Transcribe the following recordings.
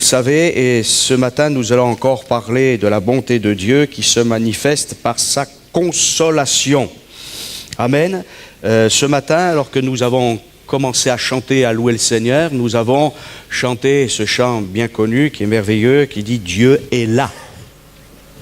savez, et ce matin, nous allons encore parler de la bonté de Dieu qui se manifeste par sa consolation. Amen. Ce matin, alors que nous avons commencé à chanter, à louer le Seigneur, nous avons chanté ce chant bien connu, qui est merveilleux, qui dit « Dieu est là ».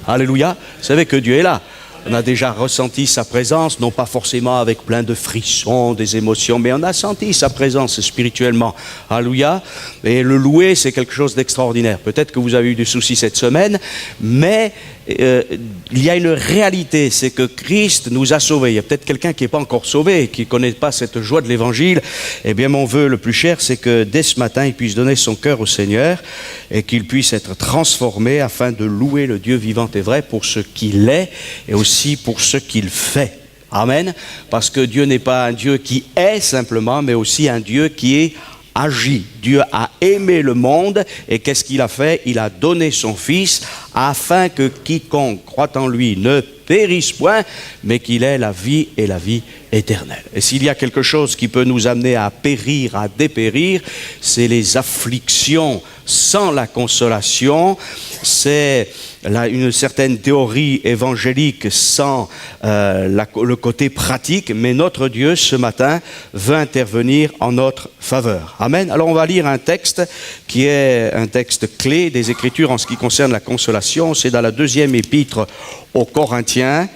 Alléluia. Vous savez que Dieu est là. On a déjà ressenti sa présence, non pas forcément avec plein de frissons, des émotions, mais on a senti sa présence spirituellement. Alléluia. Et le louer, c'est quelque chose d'extraordinaire. Peut-être que vous avez eu des soucis cette semaine, mais il y a une réalité, c'est que Christ nous a sauvés. Il y a peut-être quelqu'un qui n'est pas encore sauvé, qui ne connaît pas cette joie de l'Évangile. Eh bien, mon vœu le plus cher, c'est que dès ce matin, il puisse donner son cœur au Seigneur et qu'il puisse être transformé afin de louer le Dieu vivant et vrai pour ce qu'il est et aussi pour ce qu'il fait. Amen. Parce que Dieu n'est pas un Dieu qui est simplement, mais aussi un Dieu qui est agit. Dieu a aimé le monde et qu'est-ce qu'il a fait? Il a donné son Fils afin que quiconque croit en lui ne périsse point, mais qu'il ait la vie et la vie éternelle. Et s'il y a quelque chose qui peut nous amener à périr, à dépérir, c'est les afflictions sans la consolation, c'est une certaine théorie évangélique sans le côté pratique, mais notre Dieu, ce matin, veut intervenir en notre faveur. Amen. Alors on va lire un texte qui est un texte clé des Écritures en ce qui concerne la consolation. C'est dans la deuxième épître aux Corinthiens,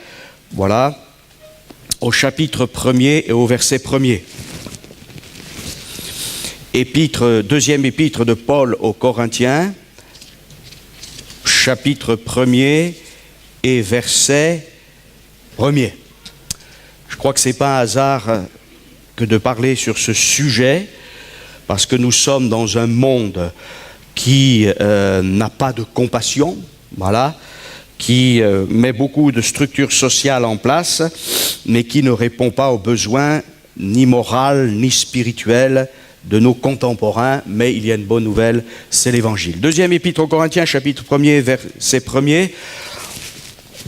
voilà, au chapitre 1er et au verset 1er. Deuxième épître de Paul aux Corinthiens, chapitre 1er et verset 1er. Je crois que ce n'est pas un hasard que de parler sur ce sujet, parce que nous sommes dans un monde qui n'a pas de compassion, voilà, qui met beaucoup de structures sociales en place, mais qui ne répond pas aux besoins ni moraux ni spirituels de nos contemporains, mais il y a une bonne nouvelle, c'est l'Évangile. Deuxième épître aux Corinthiens, chapitre 1er, verset 1er.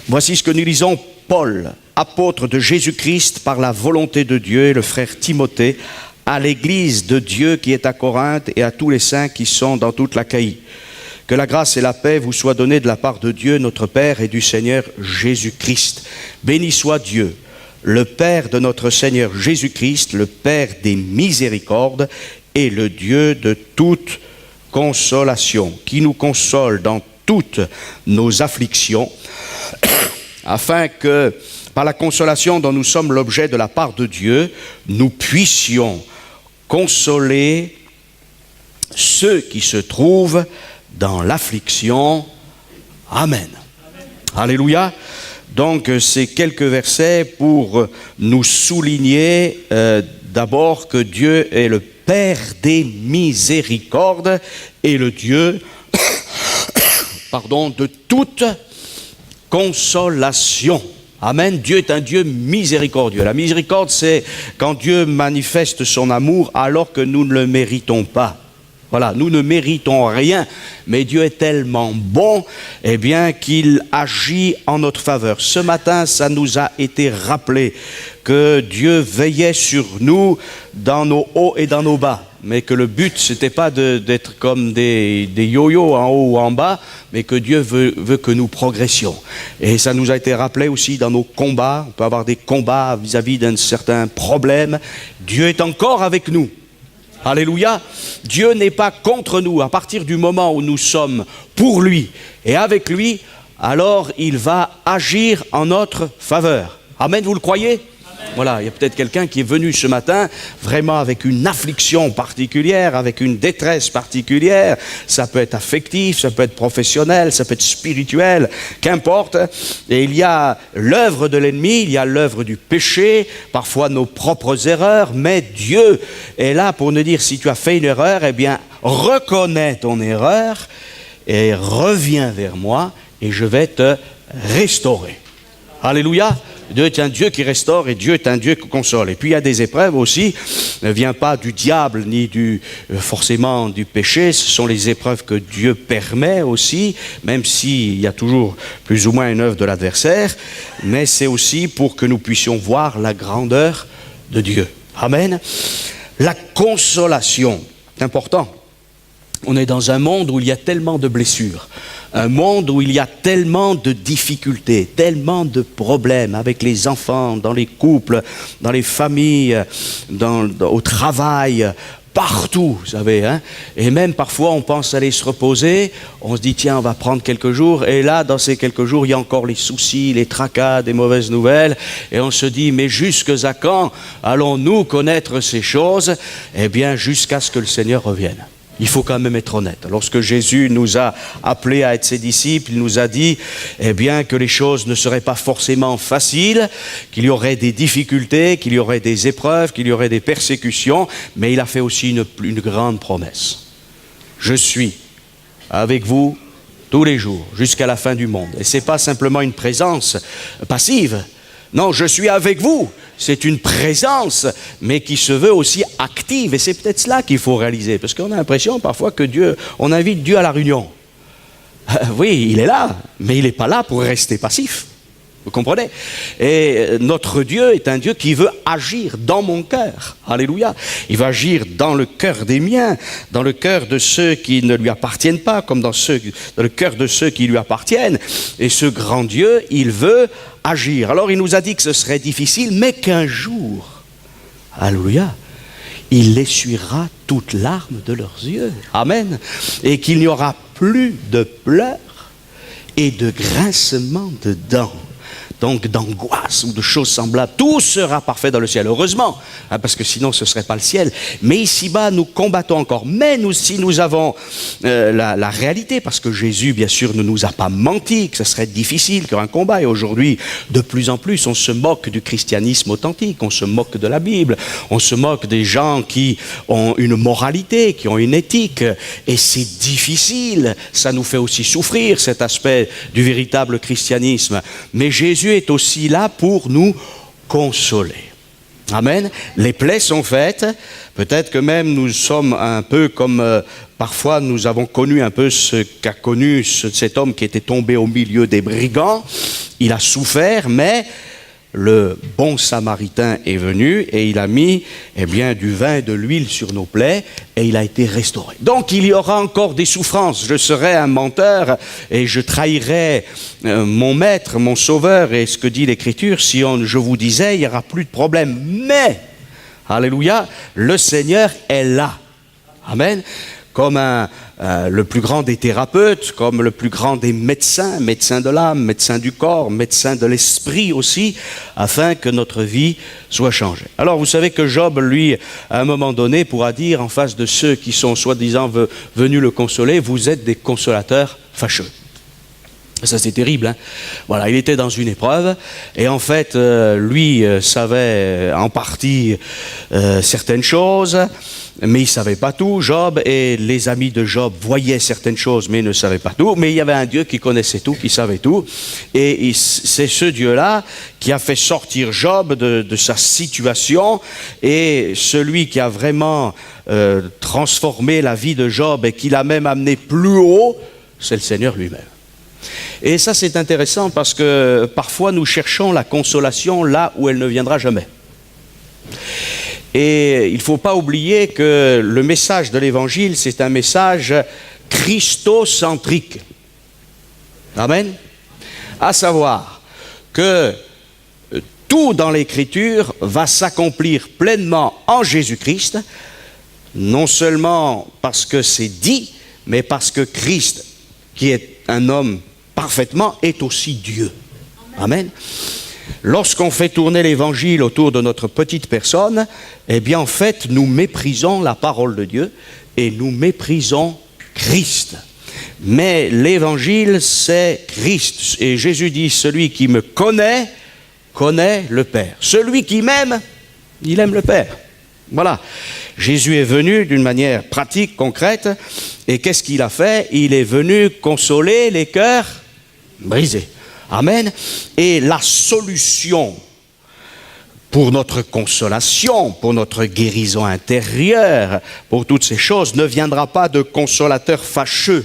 Voici ce que nous lisons. Paul, apôtre de Jésus-Christ par la volonté de Dieu, et le frère Timothée, à l'Église de Dieu qui est à Corinthe et à tous les saints qui sont dans toute l'Achaïe. Que la grâce et la paix vous soient données de la part de Dieu, notre Père, et du Seigneur Jésus-Christ. Béni soit Dieu, le Père de notre Seigneur Jésus-Christ, le Père des miséricordes et le Dieu de toute consolation, qui nous console dans toutes nos afflictions, afin que, par la consolation dont nous sommes l'objet de la part de Dieu, nous puissions consoler ceux qui se trouvent dans l'affliction. Amen. Alléluia. Donc, c'est quelques versets pour nous souligner d'abord que Dieu est le Père des miséricordes et le Dieu de toute consolation. Amen. Dieu est un Dieu miséricordieux. La miséricorde, c'est quand Dieu manifeste son amour alors que nous ne le méritons pas. Voilà, nous ne méritons rien, mais Dieu est tellement bon, eh bien, qu'il agit en notre faveur. Ce matin, ça nous a été rappelé que Dieu veillait sur nous dans nos hauts et dans nos bas, mais que le but, c'était pas d'être comme des yo-yo en haut ou en bas, mais que Dieu veut que nous progressions. Et ça nous a été rappelé aussi dans nos combats. On peut avoir des combats vis-à-vis d'un certain problème. Dieu est encore avec nous. Alléluia. Dieu n'est pas contre nous. À partir du moment où nous sommes pour lui et avec lui, alors il va agir en notre faveur. Amen, vous le croyez? Voilà, il y a peut-être quelqu'un qui est venu ce matin vraiment avec une affliction particulière, avec une détresse particulière. Ça peut être affectif, ça peut être professionnel, ça peut être spirituel, qu'importe. Et il y a l'œuvre de l'ennemi, il y a l'œuvre du péché, parfois nos propres erreurs, mais Dieu est là pour nous dire, si tu as fait une erreur, eh bien, reconnais ton erreur et reviens vers moi et je vais te restaurer. Alléluia. Dieu est un Dieu qui restaure et Dieu est un Dieu qui console. Et puis il y a des épreuves aussi, ne vient pas du diable ni forcément du péché, ce sont les épreuves que Dieu permet aussi, même s'il y a toujours plus ou moins une œuvre de l'adversaire, mais c'est aussi pour que nous puissions voir la grandeur de Dieu. Amen. La consolation, c'est important. On est dans un monde où il y a tellement de blessures, un monde où il y a tellement de difficultés, tellement de problèmes avec les enfants, dans les couples, dans les familles, au travail, partout, vous savez, hein. Et même parfois on pense aller se reposer, on se dit tiens on va prendre quelques jours, et là dans ces quelques jours il y a encore les soucis, les tracas, des mauvaises nouvelles, et on se dit mais jusqu'à quand allons-nous connaître ces choses? Eh bien jusqu'à ce que le Seigneur revienne. Il faut quand même être honnête. Lorsque Jésus nous a appelés à être ses disciples, il nous a dit eh bien, que les choses ne seraient pas forcément faciles, qu'il y aurait des difficultés, qu'il y aurait des épreuves, qu'il y aurait des persécutions, mais il a fait aussi une grande promesse. Je suis avec vous tous les jours, jusqu'à la fin du monde. Et ce n'est pas simplement une présence passive. Non, je suis avec vous. C'est une présence, mais qui se veut aussi active. Et c'est peut-être cela qu'il faut réaliser. Parce qu'on a l'impression parfois que on invite Dieu à la réunion. Oui, il est là, mais il n'est pas là pour rester passif. Vous comprenez? Et notre Dieu est un Dieu qui veut agir dans mon cœur. Alléluia. Il va agir dans le cœur des miens, dans le cœur de ceux qui ne lui appartiennent pas, comme dans le cœur de ceux qui lui appartiennent. Et ce grand Dieu, il veut agir. Alors il nous a dit que ce serait difficile, mais qu'un jour, alléluia, il essuiera toutes larmes de leurs yeux. Amen. Et qu'il n'y aura plus de pleurs et de grincements de dents. Donc d'angoisse ou de choses semblables, tout sera parfait dans le ciel, heureusement, hein, parce que sinon ce ne serait pas le ciel. Mais ici-bas, nous combattons encore. Mais si nous avons la réalité, parce que Jésus, bien sûr, ne nous a pas menti, que ce serait difficile, qu'il y aurait un combat. Et aujourd'hui, de plus en plus, on se moque du christianisme authentique, on se moque de la Bible, on se moque des gens qui ont une moralité, qui ont une éthique. Et c'est difficile, ça nous fait aussi souffrir, cet aspect du véritable christianisme. Mais Jésus est aussi là pour nous consoler. Amen. Les plaies sont faites. Peut-être que même nous sommes un peu comme parfois nous avons connu un peu ce qu'a connu cet homme qui était tombé au milieu des brigands. Il a souffert, mais le bon samaritain est venu et il a mis du vin et de l'huile sur nos plaies et il a été restauré. Donc il y aura encore des souffrances. Je serai un menteur et je trahirai mon maître, mon sauveur, et ce que dit l'Écriture, si je vous disais il n'y aura plus de problème. Mais, alléluia, le Seigneur est là. Amen. Comme le plus grand des thérapeutes, comme le plus grand des médecins, médecins de l'âme, médecins du corps, médecins de l'esprit aussi, afin que notre vie soit changée. Alors vous savez que Job, lui, à un moment donné, pourra dire en face de ceux qui sont soi-disant venus le consoler, vous êtes des consolateurs fâcheux. Ça c'est terrible, hein. Voilà, il était dans une épreuve et en fait lui savait en partie certaines choses, mais il ne savait pas tout, Job, et les amis de Job voyaient certaines choses mais ne savaient pas tout, mais il y avait un Dieu qui connaissait tout, qui savait tout, et c'est ce Dieu-là qui a fait sortir Job de sa situation, et celui qui a vraiment transformé la vie de Job et qui l'a même amené plus haut, c'est le Seigneur lui-même. Et ça c'est intéressant parce que parfois nous cherchons la consolation là où elle ne viendra jamais. Et il ne faut pas oublier que le message de l'Évangile, c'est un message christocentrique. Amen. À savoir que tout dans l'Écriture va s'accomplir pleinement en Jésus-Christ, non seulement parce que c'est dit, mais parce que Christ, qui est un homme parfaitement, est aussi Dieu. Amen. Lorsqu'on fait tourner l'évangile autour de notre petite personne, eh bien en fait nous méprisons la parole de Dieu et nous méprisons Christ. Mais l'évangile c'est Christ. Et Jésus dit, celui qui me connaît, connaît le Père. Celui qui m'aime, il aime le Père. Voilà. Jésus est venu d'une manière pratique, concrète, et qu'est-ce qu'il a fait? Il est venu consoler les cœurs brisés. Amen. Et la solution pour notre consolation, pour notre guérison intérieure, pour toutes ces choses, ne viendra pas de consolateurs fâcheux.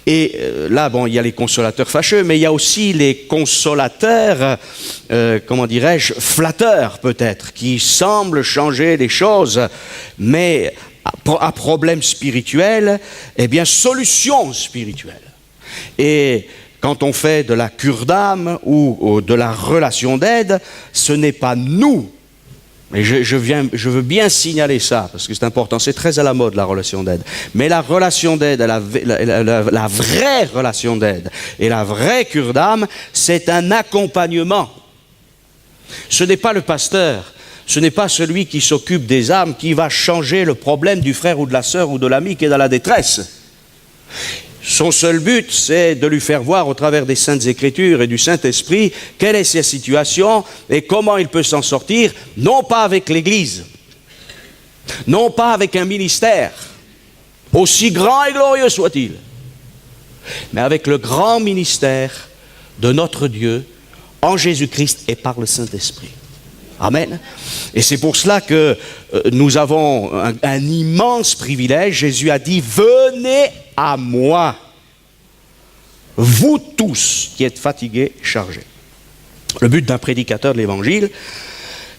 Et là, bon, il y a les consolateurs fâcheux, mais il y a aussi les consolateurs, flatteurs peut-être, qui semblent changer les choses, mais à problème spirituel, eh bien, solution spirituelle. Et quand on fait de la cure d'âme ou de la relation d'aide, ce n'est pas nous. Et je veux bien signaler ça, parce que c'est important, c'est très à la mode la relation d'aide. Mais la relation d'aide, la vraie relation d'aide et la vraie cure d'âme, c'est un accompagnement. Ce n'est pas le pasteur, ce n'est pas celui qui s'occupe des âmes qui va changer le problème du frère ou de la sœur ou de l'ami qui est dans la détresse. Son seul but, c'est de lui faire voir au travers des Saintes Écritures et du Saint-Esprit quelle est sa situation et comment il peut s'en sortir, non pas avec l'Église, non pas avec un ministère, aussi grand et glorieux soit-il, mais avec le grand ministère de notre Dieu en Jésus-Christ et par le Saint-Esprit. Amen. Et c'est pour cela que nous avons un immense privilège. Jésus a dit, venez à moi, vous tous qui êtes fatigués, chargés. Le but d'un prédicateur de l'Évangile,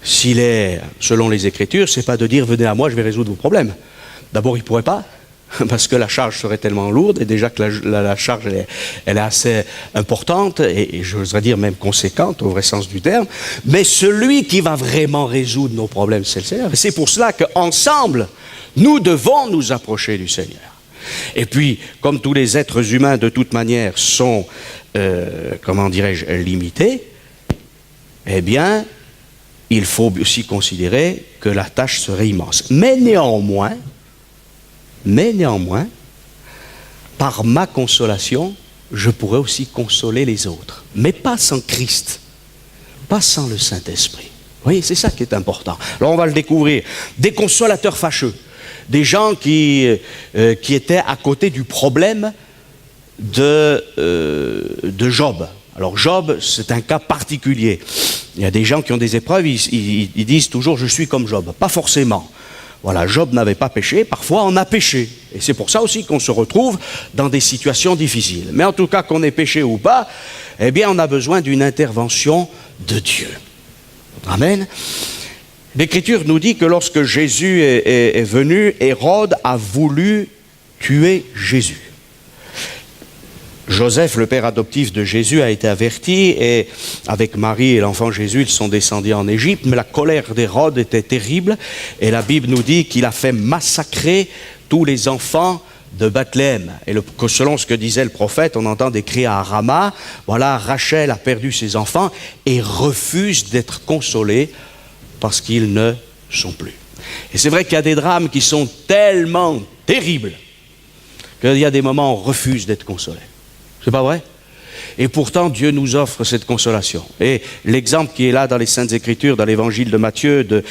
s'il est selon les Écritures, c'est pas de dire, venez à moi, je vais résoudre vos problèmes. D'abord, il ne pourrait pas, parce que la charge serait tellement lourde, et déjà que la charge elle est assez importante, et j'oserais dire même conséquente, au vrai sens du terme, mais celui qui va vraiment résoudre nos problèmes, c'est le Seigneur. Et c'est pour cela qu'ensemble, nous devons nous approcher du Seigneur. Et puis, comme tous les êtres humains, de toute manière, sont, limités, eh bien, il faut aussi considérer que la tâche serait immense. Mais néanmoins, par ma consolation, je pourrais aussi consoler les autres. Mais pas sans Christ, pas sans le Saint-Esprit. Vous voyez, c'est ça qui est important. Alors on va le découvrir. Des consolateurs fâcheux, des gens qui étaient à côté du problème de Job. Alors Job, c'est un cas particulier. Il y a des gens qui ont des épreuves, ils disent toujours « je suis comme Job ». Pas forcément. Voilà, Job n'avait pas péché, parfois on a péché. Et c'est pour ça aussi qu'on se retrouve dans des situations difficiles. Mais en tout cas, qu'on ait péché ou pas, eh bien on a besoin d'une intervention de Dieu. Amen. L'Écriture nous dit que lorsque Jésus est venu, Hérode a voulu tuer Jésus. Joseph, le père adoptif de Jésus, a été averti et avec Marie et l'enfant Jésus, ils sont descendus en Égypte. Mais la colère d'Hérode était terrible et la Bible nous dit qu'il a fait massacrer tous les enfants de Bethléem. Et selon ce que disait le prophète, on entend des cris à Rama. Voilà, Rachel a perdu ses enfants et refuse d'être consolée parce qu'ils ne sont plus. Et c'est vrai qu'il y a des drames qui sont tellement terribles qu'il y a des moments où on refuse d'être consolé. C'est pas vrai? Et pourtant, Dieu nous offre cette consolation. Et l'exemple qui est là dans les Saintes Écritures, dans l'Évangile de Matthieu, de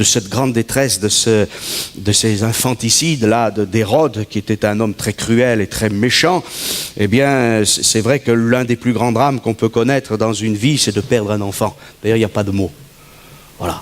cette grande détresse, de ces infanticides-là, d'Hérode, qui était un homme très cruel et très méchant, eh bien, c'est vrai que l'un des plus grands drames qu'on peut connaître dans une vie, c'est de perdre un enfant. D'ailleurs, il n'y a pas de mots. Voilà.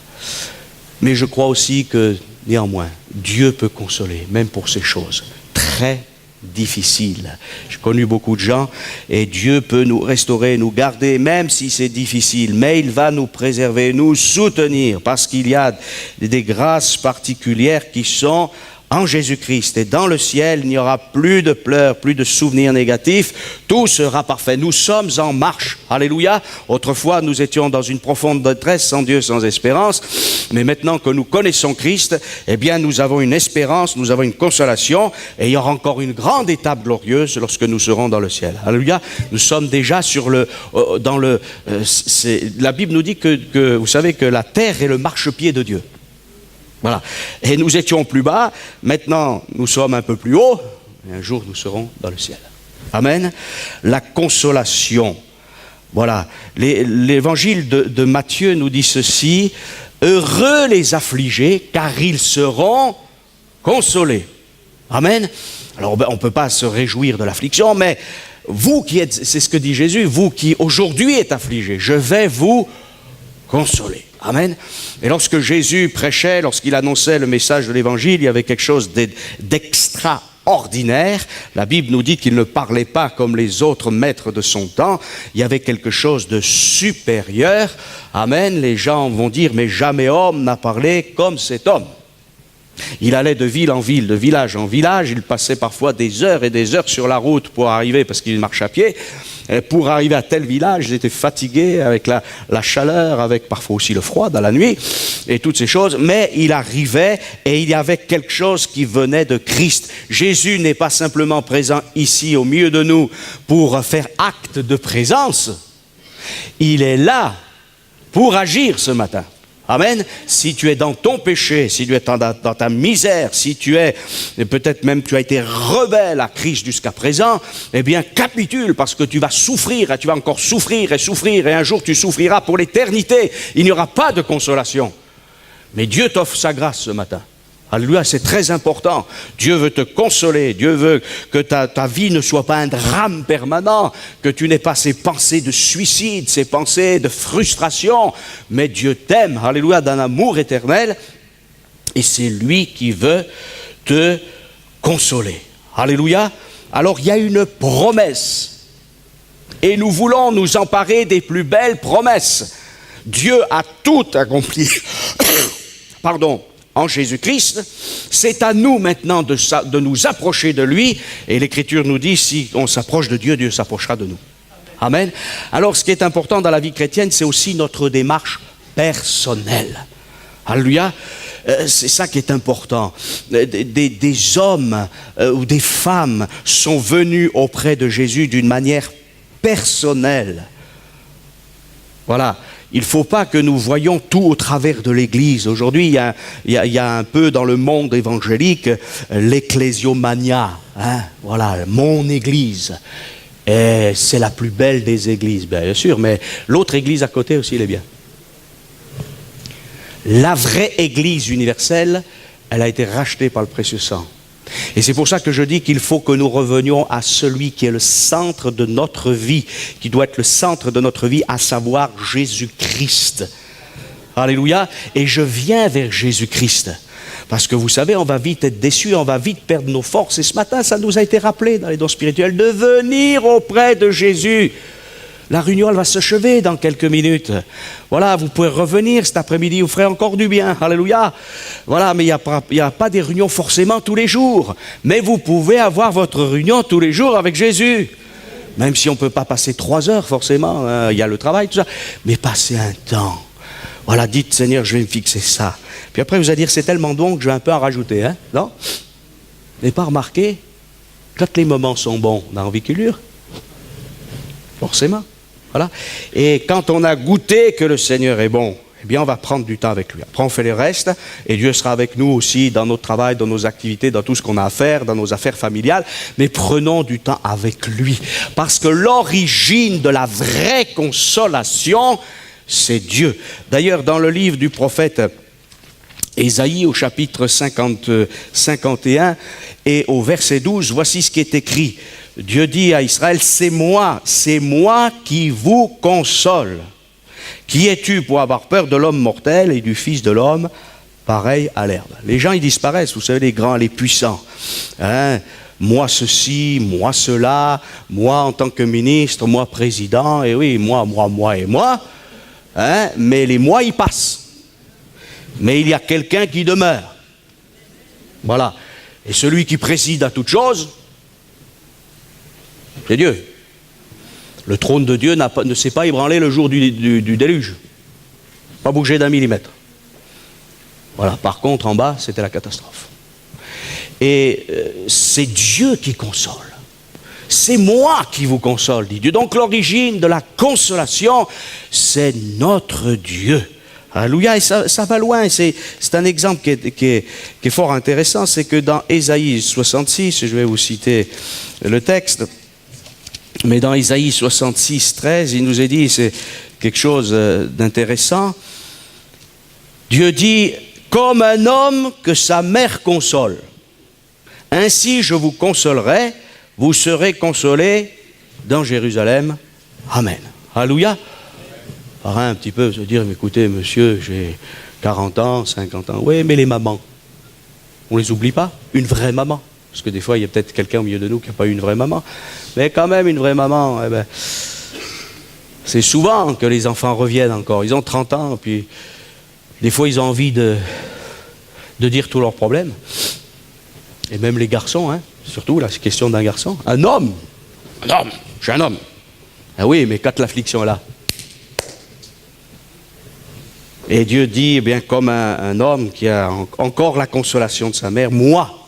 Mais je crois aussi que, néanmoins, Dieu peut consoler, même pour ces choses très difficile. J'ai connu beaucoup de gens et Dieu peut nous restaurer, nous garder, même si c'est difficile, mais il va nous préserver, nous soutenir, parce qu'il y a des grâces particulières qui sont en Jésus-Christ. Et dans le ciel, il n'y aura plus de pleurs, plus de souvenirs négatifs. Tout sera parfait. Nous sommes en marche. Alléluia. Autrefois, nous étions dans une profonde détresse, sans Dieu, sans espérance. Mais maintenant que nous connaissons Christ, eh bien, nous avons une espérance, nous avons une consolation. Et il y aura encore une grande étape glorieuse lorsque nous serons dans le ciel. Alléluia. Nous sommes déjà sur la Bible nous dit que vous savez que la terre est le marchepied de Dieu. Voilà. Et nous étions plus bas, maintenant nous sommes un peu plus haut, et un jour nous serons dans le ciel. Amen. La consolation. Voilà. L'évangile de Matthieu nous dit ceci, heureux les affligés, car ils seront consolés. Amen. Alors on ne peut pas se réjouir de l'affliction, mais vous qui êtes, c'est ce que dit Jésus, vous qui aujourd'hui êtes affligés, je vais vous consoler. Amen. Et lorsque Jésus prêchait, lorsqu'il annonçait le message de l'Évangile, il y avait quelque chose d'extraordinaire. La Bible nous dit qu'il ne parlait pas comme les autres maîtres de son temps. Il y avait quelque chose de supérieur. Amen. Les gens vont dire, mais jamais homme n'a parlé comme cet homme. Il allait de ville en ville, de village en village. Il passait parfois des heures et des heures sur la route pour arriver, parce qu'il marche à pied, pour arriver à tel village. Il était fatigué avec la chaleur, avec parfois aussi le froid dans la nuit et toutes ces choses. Mais il arrivait et il y avait quelque chose qui venait de Christ. Jésus n'est pas simplement présent ici au milieu de nous pour faire acte de présence. Il est là pour agir ce matin. Amen. Si tu es dans ton péché, si tu es dans ta misère, si tu es, peut-être même tu as été rebelle à Christ jusqu'à présent, eh bien capitule, parce que tu vas souffrir et tu vas encore souffrir et un jour tu souffriras pour l'éternité. Il n'y aura pas de consolation. Mais Dieu t'offre sa grâce ce matin. Alléluia, c'est très important. Dieu veut te consoler. Dieu veut que ta vie ne soit pas un drame permanent, que tu n'aies pas ces pensées de suicide, ces pensées de frustration. Mais Dieu t'aime, alléluia, d'un amour éternel. Et c'est lui qui veut te consoler. Alléluia. Alors, il y a une promesse. Et nous voulons nous emparer des plus belles promesses. Dieu a tout accompli. Pardon. En Jésus-Christ, c'est à nous maintenant de nous approcher de lui, et l'Écriture nous dit, si on s'approche de Dieu, Dieu s'approchera de nous. Amen. Alors, ce qui est important dans la vie chrétienne, c'est aussi notre démarche personnelle. Alléluia. C'est ça qui est important. Des hommes ou des femmes sont venus auprès de Jésus d'une manière personnelle. Voilà. Il ne faut pas que nous voyions tout au travers de l'Église. Aujourd'hui, il y a un peu dans le monde évangélique l'ecclésiomania. Voilà, mon Église. Et c'est la plus belle des églises, bien sûr, mais l'autre Église à côté aussi, elle est bien. La vraie Église universelle, elle a été rachetée par le précieux sang. Et c'est pour ça que je dis qu'il faut que nous revenions à celui qui est le centre de notre vie, qui doit être le centre de notre vie, à savoir Jésus-Christ. Alléluia. Et je viens vers Jésus-Christ. Parce que vous savez, on va vite être déçu, on va vite perdre nos forces. Et ce matin, ça nous a été rappelé dans les dons spirituels de venir auprès de Jésus. La réunion, elle va s'achever dans quelques minutes. Voilà, vous pouvez revenir cet après-midi, vous ferez encore du bien. Alléluia. Voilà, mais il n'y a pas des réunions forcément tous les jours. Mais vous pouvez avoir votre réunion tous les jours avec Jésus. Même si on ne peut pas passer 3 heures forcément, il y a le travail, tout ça. Mais passez un temps. Voilà, dites, Seigneur, je vais me fixer ça. Puis après, vous allez dire, c'est tellement bon que je vais un peu en rajouter. Hein? Non? Vous n'avez pas remarqué? Quand les moments sont bons dans la vie qui dure, forcément. Voilà. Et quand on a goûté que le Seigneur est bon, eh bien on va prendre du temps avec lui. Après on fait le reste et Dieu sera avec nous aussi dans notre travail, dans nos activités, dans tout ce qu'on a à faire, dans nos affaires familiales. Mais prenons du temps avec lui. Parce que l'origine de la vraie consolation, c'est Dieu. D'ailleurs, dans le livre du prophète Ésaïe, au chapitre 51 et au verset 12, voici ce qui est écrit. Dieu dit à Israël, c'est moi qui vous console. Qui es-tu pour avoir peur de l'homme mortel et du Fils de l'homme, pareil à l'herbe? Les gens, ils disparaissent, vous savez, les grands, les puissants. Hein? Moi ceci, moi cela, moi en tant que ministre, moi président, et oui, moi. Hein? Mais les mois, ils passent. Mais il y a quelqu'un qui demeure. Voilà. Et celui qui préside à toute chose, c'est Dieu. Le trône de Dieu ne s'est pas ébranlé le jour du déluge. Pas bougé d'un millimètre. Voilà. Par contre, en bas, c'était la catastrophe. Et c'est Dieu qui console. C'est moi qui vous console, dit Dieu. Donc l'origine de la consolation, c'est notre Dieu. Alléluia, et ça va loin. C'est un exemple qui est fort intéressant. C'est que dans Ésaïe 66, je vais vous citer le texte, mais dans Ésaïe 66, 13, il nous est dit, c'est quelque chose d'intéressant. Dieu dit, comme un homme que sa mère console, ainsi je vous consolerai, vous serez consolés dans Jérusalem. Amen. Alléluia. Un petit peu se dire, écoutez, monsieur, j'ai 40 ans, 50 ans. Oui, mais les mamans, on ne les oublie pas. Une vraie maman. Parce que des fois, il y a peut-être quelqu'un au milieu de nous qui n'a pas eu une vraie maman. Mais quand même, une vraie maman, eh ben, c'est souvent que les enfants reviennent encore. Ils ont 30 ans, puis des fois, ils ont envie de dire tous leurs problèmes. Et même les garçons, hein, surtout, là, c'est question d'un garçon. Un homme, je suis un homme. Ah oui, mais quand l'affliction est là. Et Dieu dit, eh bien, comme un homme qui a encore la consolation de sa mère, moi,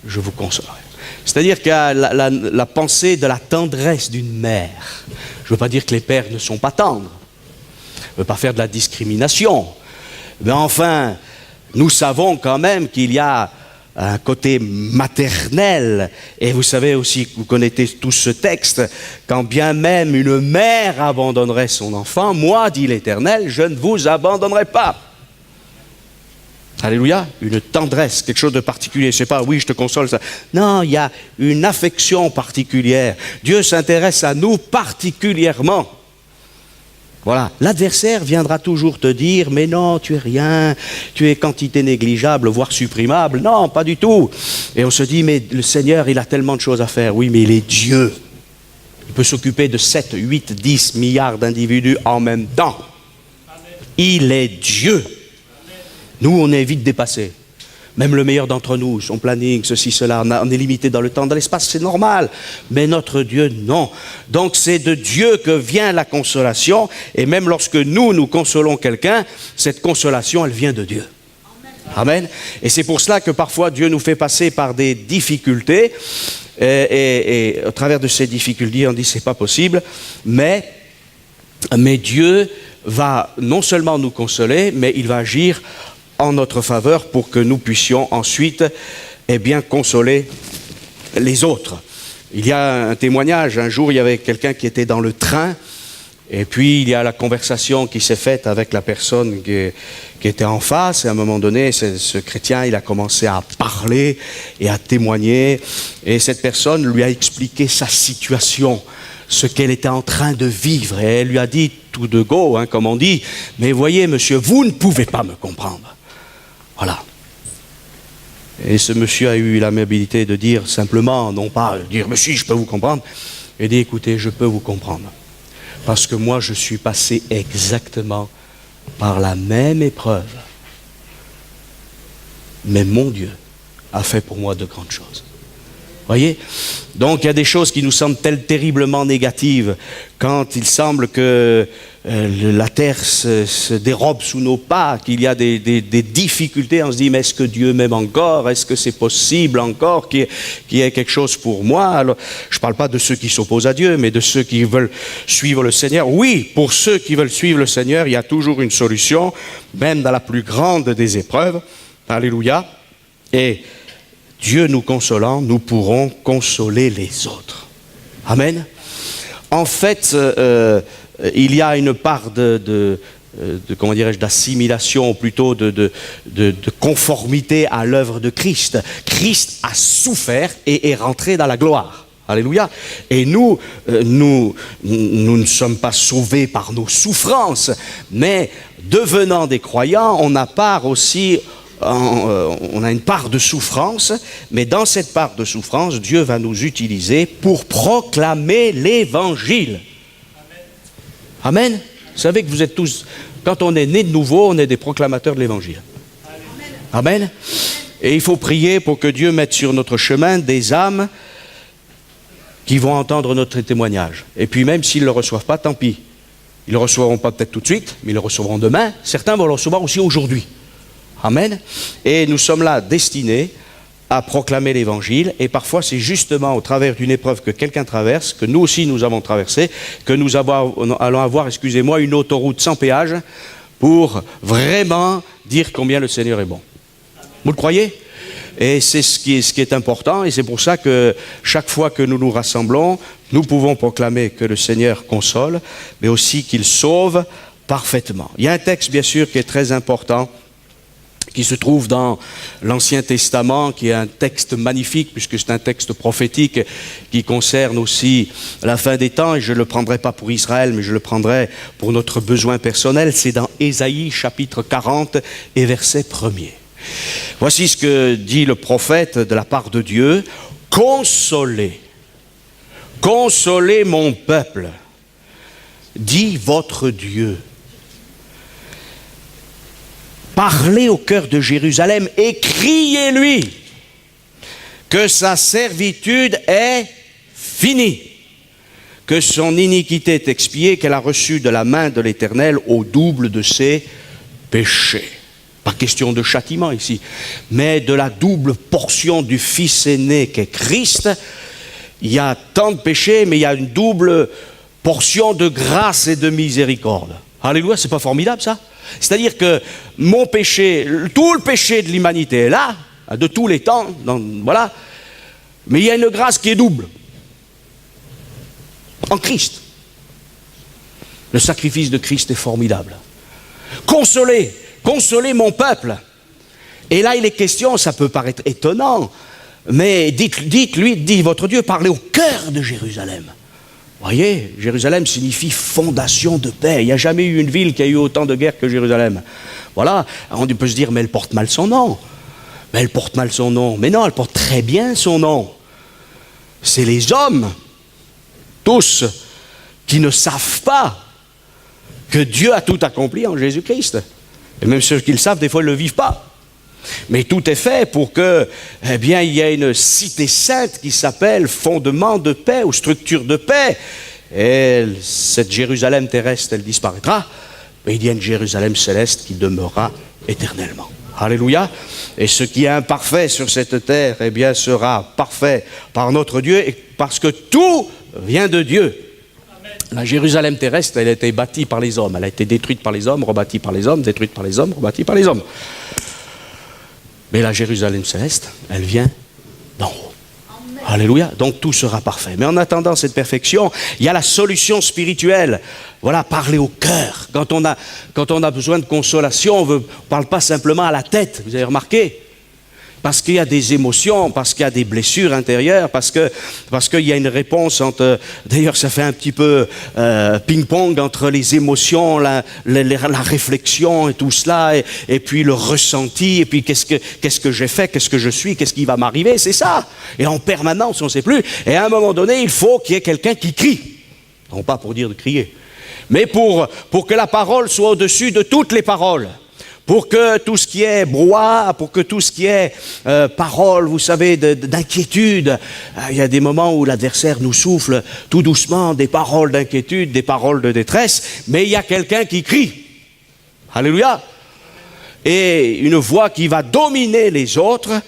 je vous consolerai. C'est-à-dire qu'il y a la pensée de la tendresse d'une mère. Je ne veux pas dire que les pères ne sont pas tendres. Je ne veux pas faire de la discrimination. Mais enfin, nous savons quand même qu'il y a un côté maternel. Et vous savez aussi, vous connaissez tous ce texte, quand bien même une mère abandonnerait son enfant, moi, dit l'Éternel, je ne vous abandonnerai pas. Alléluia, une tendresse, quelque chose de particulier. Je ne sais pas, oui, je te console. Ça. Non, il y a une affection particulière. Dieu s'intéresse à nous particulièrement. Voilà, l'adversaire viendra toujours te dire, mais non, tu es rien, tu es quantité négligeable, voire supprimable. Non, pas du tout. Et on se dit, mais le Seigneur, il a tellement de choses à faire. Oui, mais il est Dieu. Il peut s'occuper de 7, 8, 10 milliards d'individus en même temps. Il est Dieu. Nous, on est vite dépassés. Même le meilleur d'entre nous, son planning, ceci, cela, on est limité dans le temps, dans l'espace, c'est normal. Mais notre Dieu, non. Donc c'est de Dieu que vient la consolation. Et même lorsque nous consolons quelqu'un, cette consolation, elle vient de Dieu. Amen. Et c'est pour cela que parfois Dieu nous fait passer par des difficultés. Et au travers de ces difficultés, on dit c'est pas possible. Mais Dieu va non seulement nous consoler, mais il va agir en notre faveur pour que nous puissions ensuite consoler les autres. Il y a un témoignage, un jour il y avait quelqu'un qui était dans le train et puis il y a la conversation qui s'est faite avec la personne qui était en face et à un moment donné ce chrétien il a commencé à parler et à témoigner et cette personne lui a expliqué sa situation, ce qu'elle était en train de vivre et elle lui a dit tout de go, comme on dit, mais voyez monsieur, vous ne pouvez pas me comprendre. Voilà. Et ce monsieur a eu l'amabilité de dire simplement, non pas dire, mais si, je peux vous comprendre. Il dit, écoutez, je peux vous comprendre. Parce que moi, je suis passé exactement par la même épreuve. Mais mon Dieu a fait pour moi de grandes choses. Voyez? Donc, il y a des choses qui nous semblent terriblement négatives quand il semble que la terre se dérobe sous nos pas, qu'il y a des difficultés. On se dit, mais est-ce que Dieu m'aime encore? Est-ce que c'est possible encore qu'il y ait quelque chose pour moi? Alors, je ne parle pas de ceux qui s'opposent à Dieu, mais de ceux qui veulent suivre le Seigneur. Oui, pour ceux qui veulent suivre le Seigneur, il y a toujours une solution, même dans la plus grande des épreuves. Alléluia. Et Dieu nous consolant, nous pourrons consoler les autres. Amen. En fait, il y a une part comment dirais-je, d'assimilation, ou plutôt de conformité à l'œuvre de Christ. Christ a souffert et est rentré dans la gloire. Alléluia. Et nous ne sommes pas sauvés par nos souffrances, mais devenant des croyants, on a part aussi... on a une part de souffrance, mais dans cette part de souffrance, Dieu va nous utiliser pour proclamer l'Évangile. Amen. Amen. Vous savez que vous êtes tous, quand on est né de nouveau, on est des proclamateurs de l'Évangile. Amen. Amen. Et il faut prier pour que Dieu mette sur notre chemin des âmes qui vont entendre notre témoignage. Et puis même s'ils ne le reçoivent pas, tant pis. Ils ne le recevront pas peut-être tout de suite, mais ils le recevront demain. Certains vont le recevoir aussi aujourd'hui. Amen. Et nous sommes là destinés à proclamer l'Évangile. Et parfois, c'est justement au travers d'une épreuve que quelqu'un traverse, que nous aussi nous avons traversé, que nous allons avoir, une autoroute sans péage pour vraiment dire combien le Seigneur est bon. Vous le croyez? Et c'est ce qui est important. Et c'est pour ça que chaque fois que nous nous rassemblons, nous pouvons proclamer que le Seigneur console, mais aussi qu'il sauve parfaitement. Il y a un texte, bien sûr, qui est très important, qui se trouve dans l'Ancien Testament, qui est un texte magnifique, puisque c'est un texte prophétique qui concerne aussi la fin des temps, et je ne le prendrai pas pour Israël, mais je le prendrai pour notre besoin personnel. C'est dans Ésaïe, chapitre 40, et verset 1er. Voici ce que dit le prophète de la part de Dieu. « Consolez, consolez mon peuple, dit votre Dieu. » parlez au cœur de Jérusalem et criez-lui que sa servitude est finie, que son iniquité est expiée, qu'elle a reçu de la main de l'Éternel au double de ses péchés. Pas question de châtiment ici, mais de la double portion du Fils aîné qu'est Christ. Il y a tant de péchés, mais il y a une double portion de grâce et de miséricorde. Alléluia, c'est pas formidable ça? C'est-à-dire que mon péché, tout le péché de l'humanité est là, de tous les temps, voilà, mais il y a une grâce qui est double. En Christ. Le sacrifice de Christ est formidable. Consolez mon peuple. Et là, il est question, ça peut paraître étonnant, mais dites votre Dieu, parlez au cœur de Jérusalem. Voyez, Jérusalem signifie fondation de paix. Il n'y a jamais eu une ville qui a eu autant de guerres que Jérusalem. Voilà, on peut se dire, mais elle porte mal son nom. Mais elle porte mal son nom. Mais non, elle porte très bien son nom. C'est les hommes, tous, qui ne savent pas que Dieu a tout accompli en Jésus-Christ. Et même ceux qui le savent, des fois, ils ne le vivent pas. Mais tout est fait pour que, eh bien, il y ait une cité sainte qui s'appelle fondement de paix ou structure de paix. Et cette Jérusalem terrestre, elle disparaîtra. Mais il y a une Jérusalem céleste qui demeurera éternellement. Alléluia. Et ce qui est imparfait sur cette terre, eh bien, sera parfait par notre Dieu, et parce que tout vient de Dieu. La Jérusalem terrestre, elle a été bâtie par les hommes. Elle a été détruite par les hommes, rebâtie par les hommes, détruite par les hommes, rebâtie par les hommes. Mais la Jérusalem céleste, elle vient d'en haut. Amen. Alléluia. Donc tout sera parfait. Mais en attendant cette perfection, il y a la solution spirituelle. Voilà, parler au cœur. Quand on a besoin de consolation, on ne parle pas simplement à la tête. Vous avez remarqué? Parce qu'il y a des émotions, parce qu'il y a des blessures intérieures, parce qu'il y a une réponse entre... D'ailleurs, ça fait un petit peu ping-pong entre les émotions, la réflexion et tout cela, et puis le ressenti, et puis qu'est-ce que j'ai fait, qu'est-ce que je suis, qu'est-ce qui va m'arriver, c'est ça. Et en permanence, on ne sait plus. Et à un moment donné, il faut qu'il y ait quelqu'un qui crie. Non pas pour dire de crier, mais pour que la parole soit au-dessus de toutes les paroles. Pour que tout ce qui est brouhaha, pour que tout ce qui est parole, vous savez, d'inquiétude, il y a des moments où l'adversaire nous souffle tout doucement des paroles d'inquiétude, des paroles de détresse, mais il y a quelqu'un qui crie. Alléluia. Et une voix qui va dominer les autres,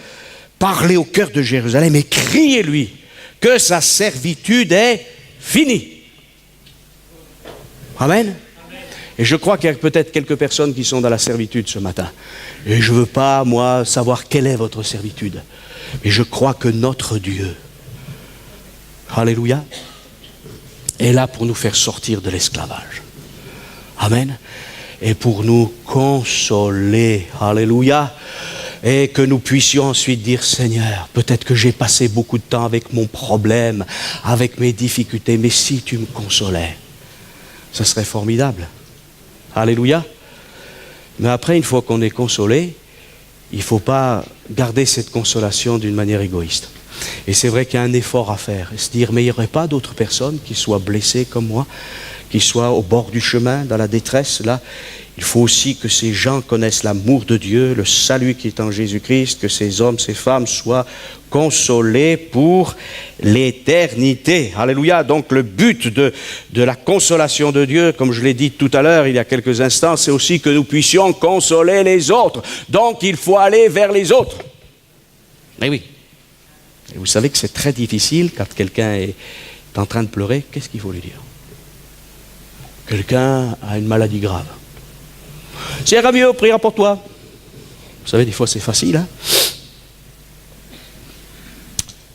parler au cœur de Jérusalem et criez-lui que sa servitude est finie. Amen. Et je crois qu'il y a peut-être quelques personnes qui sont dans la servitude ce matin. Et je ne veux pas, moi, savoir quelle est votre servitude. Mais je crois que notre Dieu, alléluia, est là pour nous faire sortir de l'esclavage. Amen. Et pour nous consoler. Alléluia. Et que nous puissions ensuite dire, Seigneur, peut-être que j'ai passé beaucoup de temps avec mon problème, avec mes difficultés, mais si tu me consolais, ce serait formidable. Alléluia. Mais après, une fois qu'on est consolé, il ne faut pas garder cette consolation d'une manière égoïste. Et c'est vrai qu'il y a un effort à faire. Et se dire, mais il n'y aurait pas d'autres personnes qui soient blessées comme moi, qui soient au bord du chemin, dans la détresse, là. Il faut aussi que ces gens connaissent l'amour de Dieu, le salut qui est en Jésus-Christ, que ces hommes, ces femmes soient consolés pour l'éternité. Alléluia. Donc le but de la consolation de Dieu, comme je l'ai dit tout à l'heure, il y a quelques instants, c'est aussi que nous puissions consoler les autres. Donc il faut aller vers les autres. Mais oui. Et vous savez que c'est très difficile quand quelqu'un est en train de pleurer. Qu'est-ce qu'il faut lui dire? Quelqu'un a une maladie grave. C'est Ramio, priera pour toi. Vous savez, des fois c'est facile. Hein?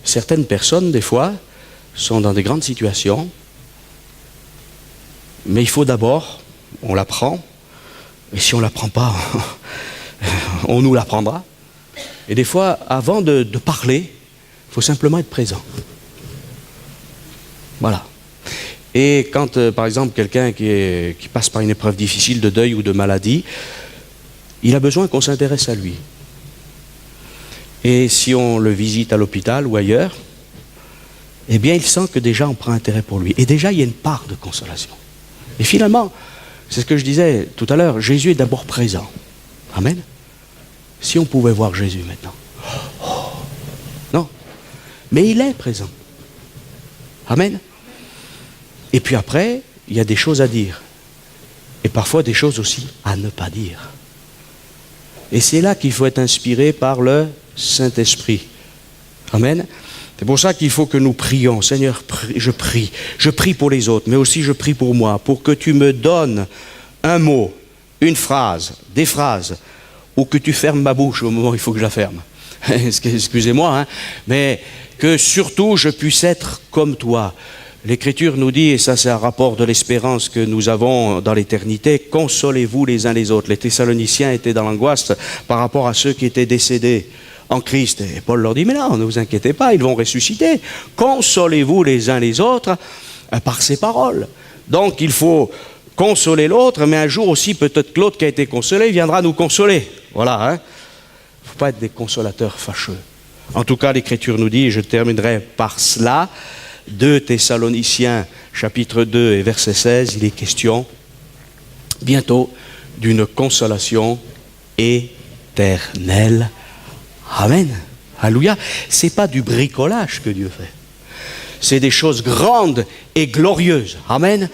Certaines personnes, des fois, sont dans des grandes situations, mais il faut d'abord, on la prend, et si on ne la prend pas, on nous la prendra. Et des fois, avant de parler, il faut simplement être présent. Voilà. Et quand, par exemple, quelqu'un qui passe par une épreuve difficile de deuil ou de maladie, il a besoin qu'on s'intéresse à lui. Et si on le visite à l'hôpital ou ailleurs, eh bien, il sent que déjà on prend intérêt pour lui. Et déjà, il y a une part de consolation. Et finalement, c'est ce que je disais tout à l'heure, Jésus est d'abord présent. Amen. Si on pouvait voir Jésus maintenant. Oh, non. Mais il est présent. Amen. Et puis après, il y a des choses à dire. Et parfois des choses aussi à ne pas dire. Et c'est là qu'il faut être inspiré par le Saint-Esprit. Amen. C'est pour ça qu'il faut que nous prions. Seigneur, je prie pour les autres, mais aussi je prie pour moi, pour que tu me donnes un mot, une phrase, des phrases, ou que tu fermes ma bouche au moment où il faut que je la ferme. Excusez-moi, hein, mais que surtout je puisse être comme toi. L'Écriture nous dit, et ça c'est un rapport de l'espérance que nous avons dans l'éternité, consolez-vous les uns les autres. Les Thessaloniciens étaient dans l'angoisse par rapport à ceux qui étaient décédés en Christ. Et Paul leur dit, mais non, ne vous inquiétez pas, ils vont ressusciter. Consolez-vous les uns les autres par ces paroles. Donc il faut consoler l'autre, mais un jour aussi peut-être que l'autre qui a été consolé viendra nous consoler. Voilà, hein. Il ne faut pas être des consolateurs fâcheux. En tout cas, l'Écriture nous dit, et je terminerai par cela, 2 Thessaloniciens, chapitre 2 et verset 16, il est question bientôt d'une consolation éternelle. Amen. Alléluia. Ce n'est pas du bricolage que Dieu fait. C'est des choses grandes et glorieuses. Amen.